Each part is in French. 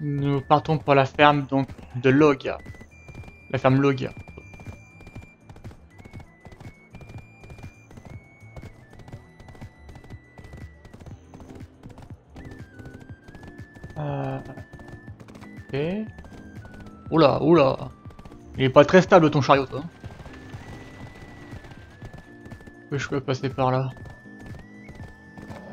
Nous partons pour la ferme donc de Logia. La ferme Logia. Ok. Oula, oula. Il est pas très stable ton chariot, toi. Est-ce que je peux passer par là?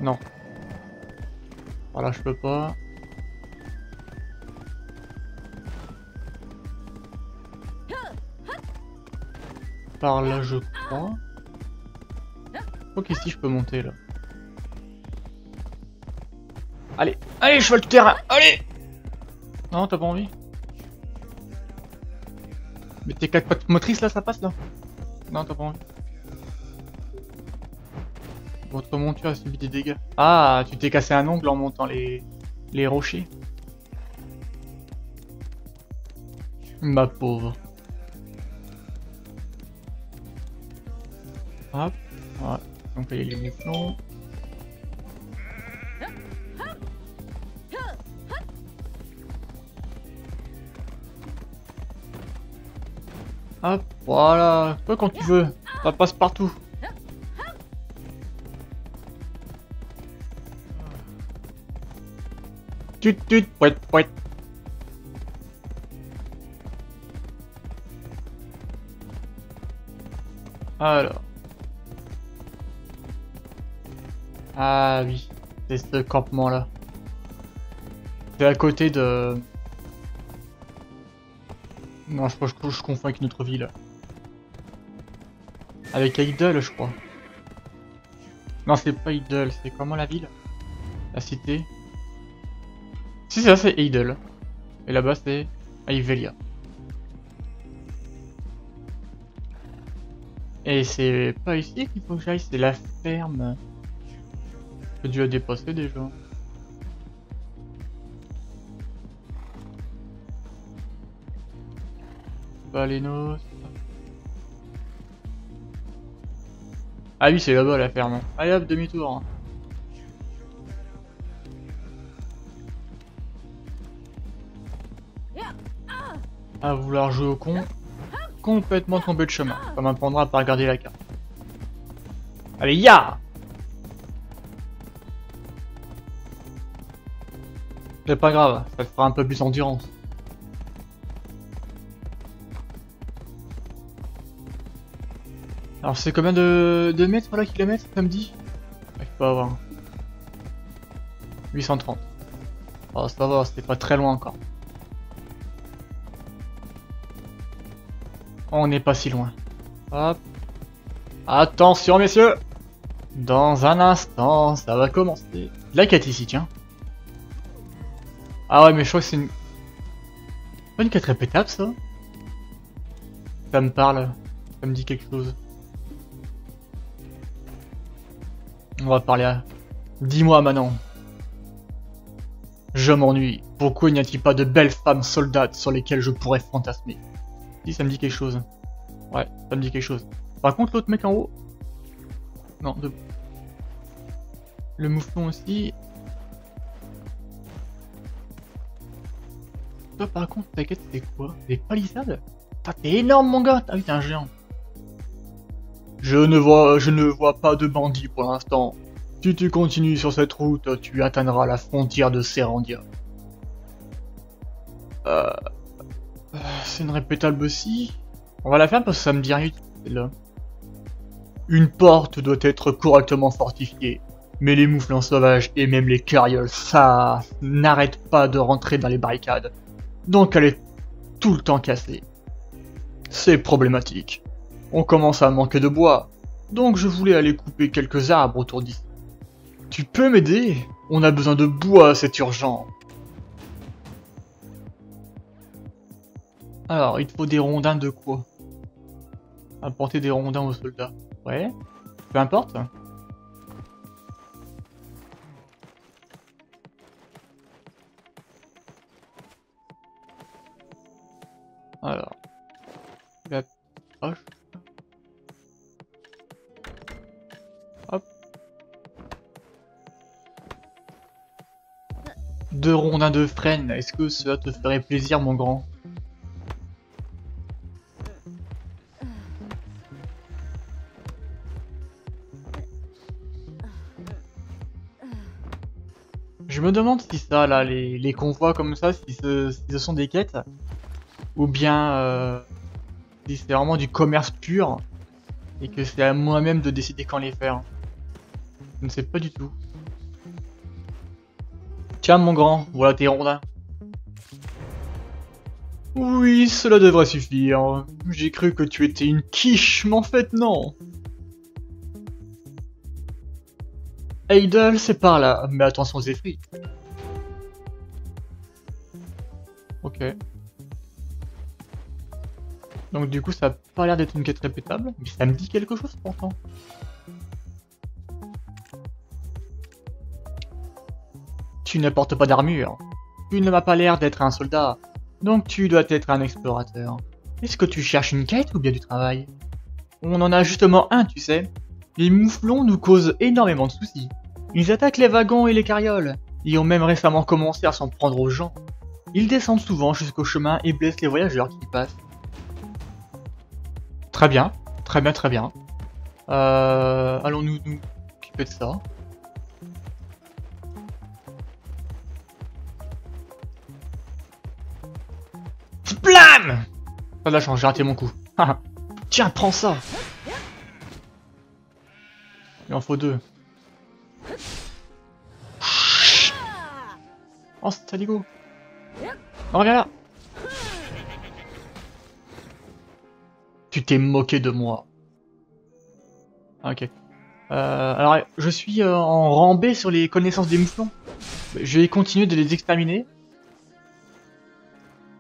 Non. Par là, je peux pas. Par là, je crois. Je crois qu'ici, je peux monter, là. Allez, allez, cheval tout terrain, allez! Non, t'as pas envie? Mais tes 4 pattes motrices, là, ça passe, là? Non, t'as pas envie? Autrement, tu as subi des dégâts. Ah, tu t'es cassé un ongle en montant les rochers. Ma pauvre. Hop, voilà. Donc il y a les mouflons. Hop, voilà. Toi quand tu veux, ça passe partout. Tut, pouet, pouet. Alors. Ah oui, c'est ce campement là. C'est à côté de... Non, je crois que je confonds avec une autre ville. Avec Idle, je crois. Non, c'est pas Idle, c'est comment la ville? La cité? Si, c'est ça, c'est Idle. Et là-bas, c'est Ivelia. Et c'est pas ici qu'il faut que j'aille, c'est la ferme. J'ai dû la dépasser déjà. Balenos. Ah oui, c'est là-bas la ferme. Allez hop, demi-tour. À vouloir jouer au con, complètement tombé de chemin. Ça m'apprendra à pas regarder la carte. Allez, ya! C'est pas grave, ça te fera un peu plus d'endurance. Alors c'est combien de mètres là, kilomètres, ça me dit? Il faut pas avoir. 830. Oh ça va, c'était pas très loin encore. On n'est pas si loin. Hop. Attention messieurs! Dans un instant, ça va commencer. La quête ici, tiens. Ah ouais, mais je crois que c'est une... Pas une quête répétable, ça? Ça me parle. Ça me dit quelque chose. On va parler à... Dis-moi, Manon. Je m'ennuie. Pourquoi n'y a-t-il pas de belles femmes soldates sur lesquelles je pourrais fantasmer? Si, ça me dit quelque chose. Ouais, ça me dit quelque chose. Par contre, l'autre mec en haut... Non, debout. Le mouflon aussi. Toi, par contre, ta quête, c'est quoi? Des palissades? T'es énorme, mon gars! Ah oui, t'es un géant. Je ne vois pas de bandits pour l'instant. Si tu continues sur cette route, tu atteindras la frontière de Serandia. C'est une répétable aussi. On va la faire parce que ça me dit rien. Là. Une porte doit être correctement fortifiée. Mais les mouflons sauvages et même les carrioles, ça n'arrête pas de rentrer dans les barricades. Donc elle est tout le temps cassée. C'est problématique. On commence à manquer de bois. Donc je voulais aller couper quelques arbres autour d'ici. Tu peux m'aider? On a besoin de bois, c'est urgent. Alors, il te faut des rondins de quoi? Apporter des rondins aux soldats. Ouais, peu importe. Alors, la poche. Hop. 2 rondins de frêne, est-ce que cela te ferait plaisir, mon grand? Je me demande si ça, là, les convois comme ça, si ce sont des quêtes, ou bien si c'est vraiment du commerce pur, et que c'est à moi-même de décider quand les faire. Je ne sais pas du tout. Tiens, mon grand, voilà tes rondins. Oui, cela devrait suffire. J'ai cru que tu étais une quiche, mais en fait non. Heidel, c'est par là, mais attention aux effets. Ok. Donc du coup, ça a pas l'air d'être une quête répétable, mais ça me dit quelque chose pourtant. Tu ne portes pas d'armure. Tu ne m'as pas l'air d'être un soldat, donc tu dois être un explorateur. Est-ce que tu cherches une quête ou bien du travail? On en a justement un, tu sais. Les mouflons nous causent énormément de soucis. Ils attaquent les wagons et les carrioles, et ont même récemment commencé à s'en prendre aux gens. Ils descendent souvent jusqu'au chemin et blessent les voyageurs qui y passent. Très bien, très bien, très bien. Allons-nous nous occuper de ça. Blam! Pas de la chance, j'ai raté mon coup. Tiens, prends ça! Il en faut 2. Oh, c'est saligo! Reviens là! Tu t'es moqué de moi. Ok. Alors, je suis en rang B sur les connaissances des mouflons. Je vais continuer de les exterminer.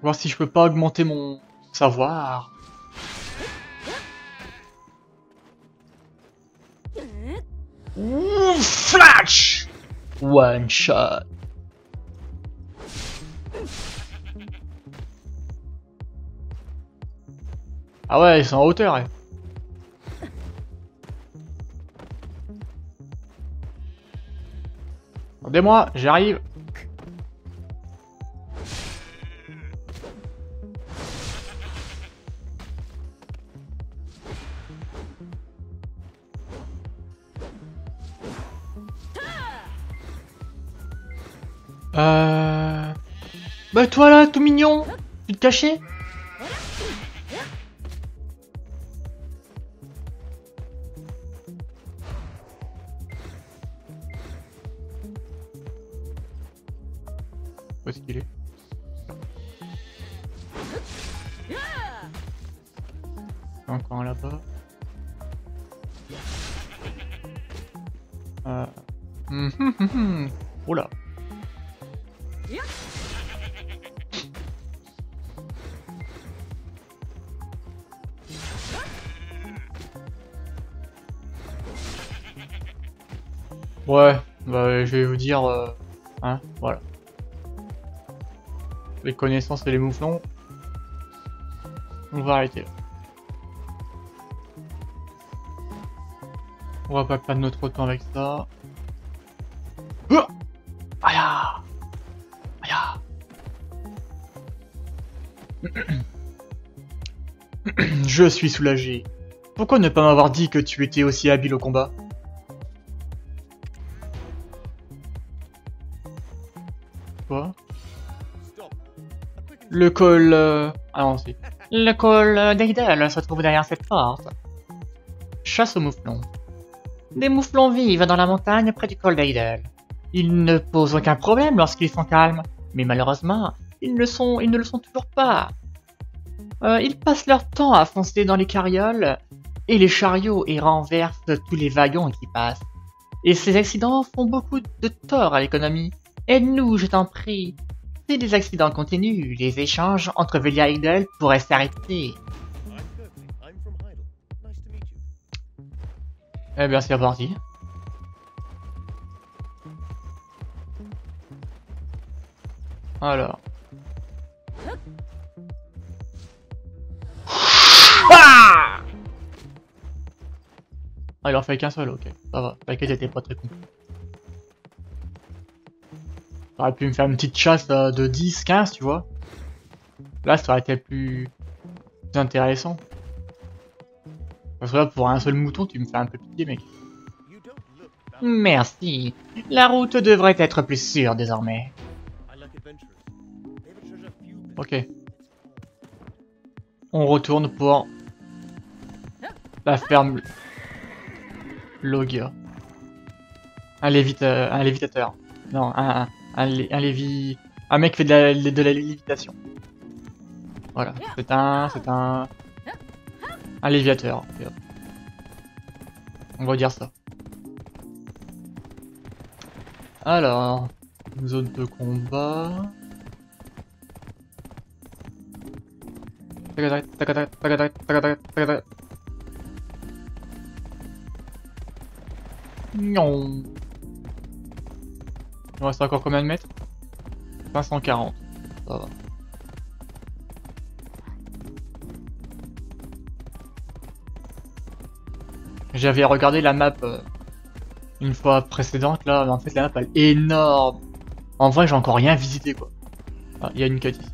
Voir si je peux pas augmenter mon savoir. Ouh, flash! One shot. Ah ouais, ils sont en hauteur. Ouais. Attendez-moi, j'arrive. Bah toi là, tout mignon, tu te cachais? Où est-ce qu'il est? Encore un là-bas. Oula. Ouais, bah, je vais vous dire, hein, voilà. Les connaissances et les mouflons. On va arrêter là. On va pas perdre notre temps avec ça. Oh, aïe, aïe. Je suis soulagé. Pourquoi ne pas m'avoir dit que tu étais aussi habile au combat? Quoi? Le col... Ah non, si. Le col d'Eidel se trouve derrière cette porte. Chasse aux mouflons. Des mouflons vivent dans la montagne près du col d'Eidel. Ils ne posent aucun problème lorsqu'ils sont calmes, mais malheureusement, ils ne le sont toujours pas. Ils passent leur temps à foncer dans les carrioles et les chariots et renversent tous les wagons qui passent. Et ces accidents font beaucoup de tort à l'économie. Aide-nous, je t'en prie. Si les accidents continuent, les échanges entre Velia et Heidel pourraient s'arrêter. Eh bien, c'est reparti. Alors. Ah, il en fait qu'un seul, ok. Ça va. T'inquiète, t'étais pas très con. J'aurais pu me faire une petite chasse de 10, 15, tu vois. Là, ça aurait été plus intéressant. Parce que là, pour un seul mouton, tu me fais un peu pitié, mec. Merci. La route devrait être plus sûre désormais. Ok. On retourne pour la ferme Logia. Un lévitateur. Non, un mec qui fait de la lévitation. Voilà, c'est un léviateur. On va dire ça. Alors, zone de combat. Non. Il me reste encore combien de mètres? 540. Ça va. J'avais regardé la map une fois précédente là, mais en fait la map elle est énorme. En vrai j'ai encore rien visité quoi. Ah, il y a une quête ici.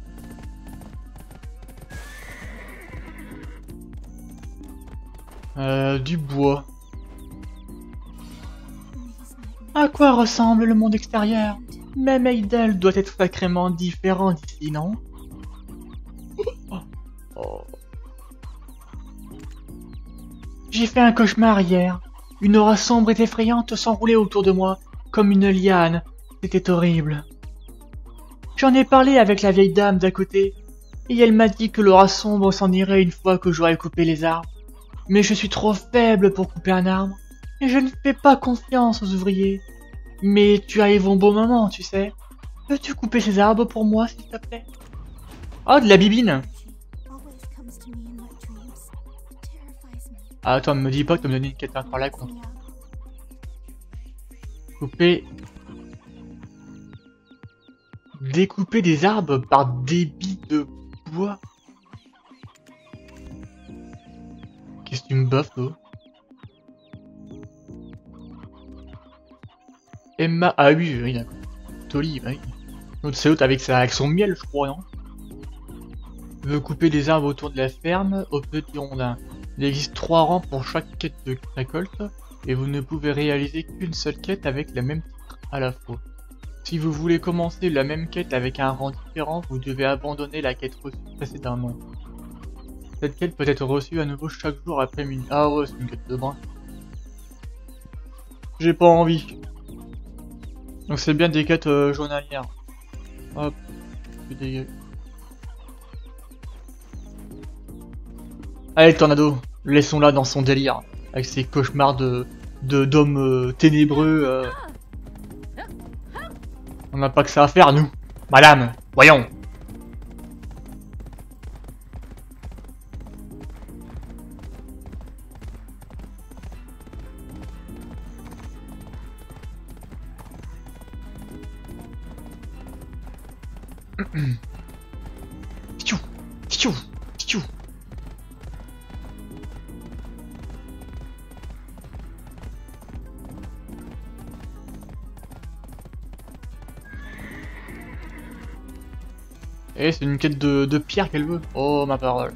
Du bois. À quoi ressemble le monde extérieur? Même Eidel doit être sacrément différent d'ici, non? Oh. J'ai fait un cauchemar hier. Une aura sombre et effrayante s'enroulait autour de moi, comme une liane. C'était horrible. J'en ai parlé avec la vieille dame d'à côté, et elle m'a dit que l'aura sombre s'en irait une fois que j'aurais coupé les arbres. Mais je suis trop faible pour couper un arbre, et je ne fais pas confiance aux ouvriers. Mais tu arrives au bon moment, tu sais. Peux-tu couper ces arbres pour moi, s'il te plaît? Oh, de la bibine! Ah, attends, me dis pas que tu me donnes une quête encore là contre. Couper. Découper des arbres par débit de bois. Qu'est-ce que tu me buffes, toi? Emma. Ah oui, oui, d'accord. Toli, bah oui. L'autre, c'est l'autre avec son miel, je crois, non? Veut couper des arbres autour de la ferme au petit rondin. Il existe 3 rangs pour chaque quête de récolte, et vous ne pouvez réaliser qu'une seule quête avec la même titre à la fois. Si vous voulez commencer la même quête avec un rang différent, vous devez abandonner la quête reçue précédemment. Cette quête peut être reçue à nouveau chaque jour après minuit. Ah ouais, c'est une quête de brin. J'ai pas envie. Donc c'est bien des quêtes journalières. Hop, je dégage. Allez, le tornado, laissons-la dans son délire, avec ses cauchemars d'hommes ténébreux. On n'a pas que ça à faire, nous. Madame, voyons. Tchou, tchou, tchou. Et c'est une quête de pierre qu'elle veut. Oh ma parole.